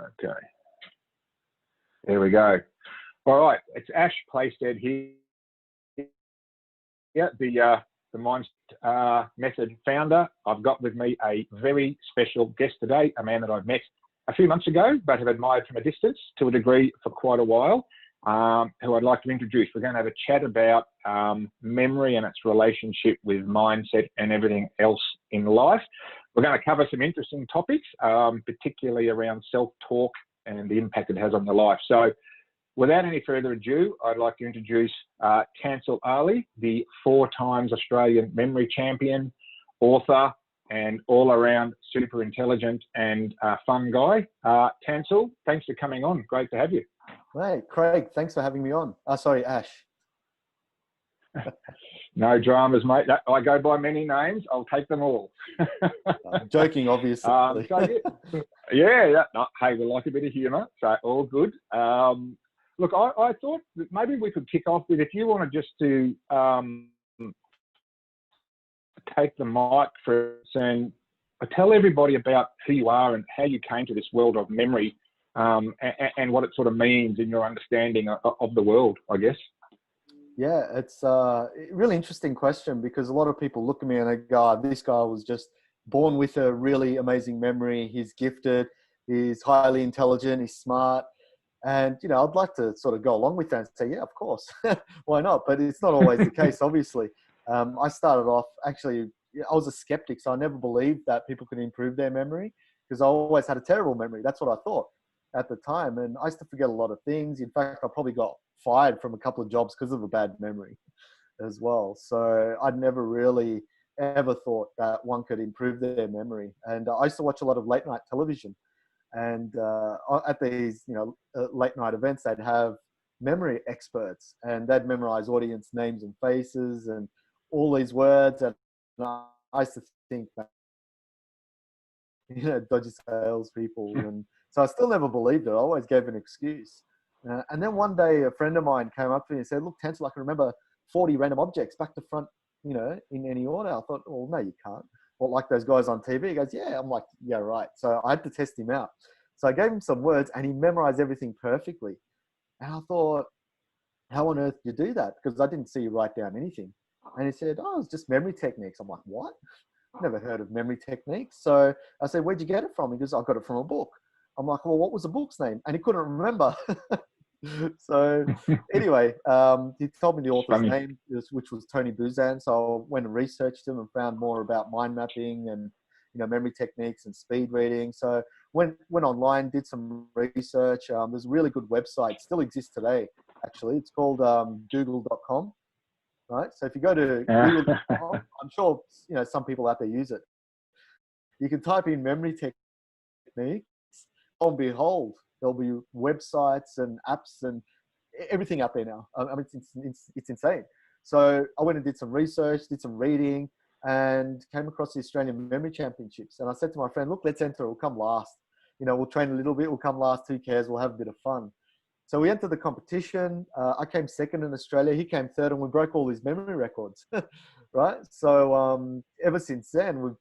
Okay, there we go. All right, it's Ash Playsted here. Yeah, the Mind Method founder. I've got with me a very special guest today, a man that I've met a few months ago, but have admired from a distance to a degree for quite a while, who I'd like to introduce. We're going to have a chat about memory and its relationship with mindset and everything else in life. We're going to cover some interesting topics, particularly around self-talk and the impact it has on your life. So without any further ado, I'd like to introduce Tencel, the 4-time Australian memory champion, author, and all-around super intelligent and fun guy. Tencel, thanks for coming on. Great to have you. Hey, Craig, thanks for having me on. Sorry, Ash. No dramas, mate. I go by many names. I'll take them all. I'm joking, obviously. Hey, we like a bit of humour, so all good. Look, I thought that maybe we could kick off with, if you wanted just to take the mic for and tell everybody about who you are and how you came to this world of memory, and what it sort of means in your understanding of the world, I guess. Yeah, it's a really interesting question, because a lot of people look at me and they go, oh, this guy was just born with a really amazing memory. He's gifted, he's highly intelligent, he's smart. And, you know, I'd like to sort of go along with that and say, yeah, of course, why not? But it's not always the case, obviously. I started off, actually, I was a skeptic, so I never believed that people could improve their memory, because I always had a terrible memory. That's what I thought at the time. And I used to forget a lot of things. In fact, I probably got fired from a couple of jobs because of a bad memory as well. So I'd never really ever thought that one could improve their memory. And I used to watch a lot of late night television. And at these, late night events, they'd have memory experts, and they'd memorize audience names and faces and all these words. And I used to think that, dodgy salespeople. And so I still never believed it. I always gave an excuse. And then one day, a friend of mine came up to me and said, look, Tencel, I can remember 40 random objects back to front, in any order. I thought, well, no, you can't. Well, like those guys on TV. He goes, yeah. I'm like, yeah, right. So I had to test him out. So I gave him some words and he memorized everything perfectly. And I thought, how on earth do you do that? Because I didn't see you write down anything. And he said, oh, it's just memory techniques. I'm like, what? Never heard of memory techniques. So I said, where'd you get it from? He goes, I got it from a book. I'm like, well, what was the book's name? And he couldn't remember. So anyway, he told me the author's name, which was Tony Buzan. So I went and researched him and found more about mind mapping and, memory techniques and speed reading. So went online, did some research. There's a really good website, still exists today, actually. It's called google.com. Right. So if you go to google.com, I'm sure, some people out there use it. You can type in memory techniques. Lo and behold, there'll be websites and apps and everything out there now. I mean, it's insane. So I went and did some research, did some reading, and came across the Australian Memory Championships. And I said to my friend, look, let's enter. We'll come last. We'll train a little bit. We'll come last. Who cares? We'll have a bit of fun. So we entered the competition. I came second in Australia. He came third, and we broke all his memory records. Right. So ever since then, we've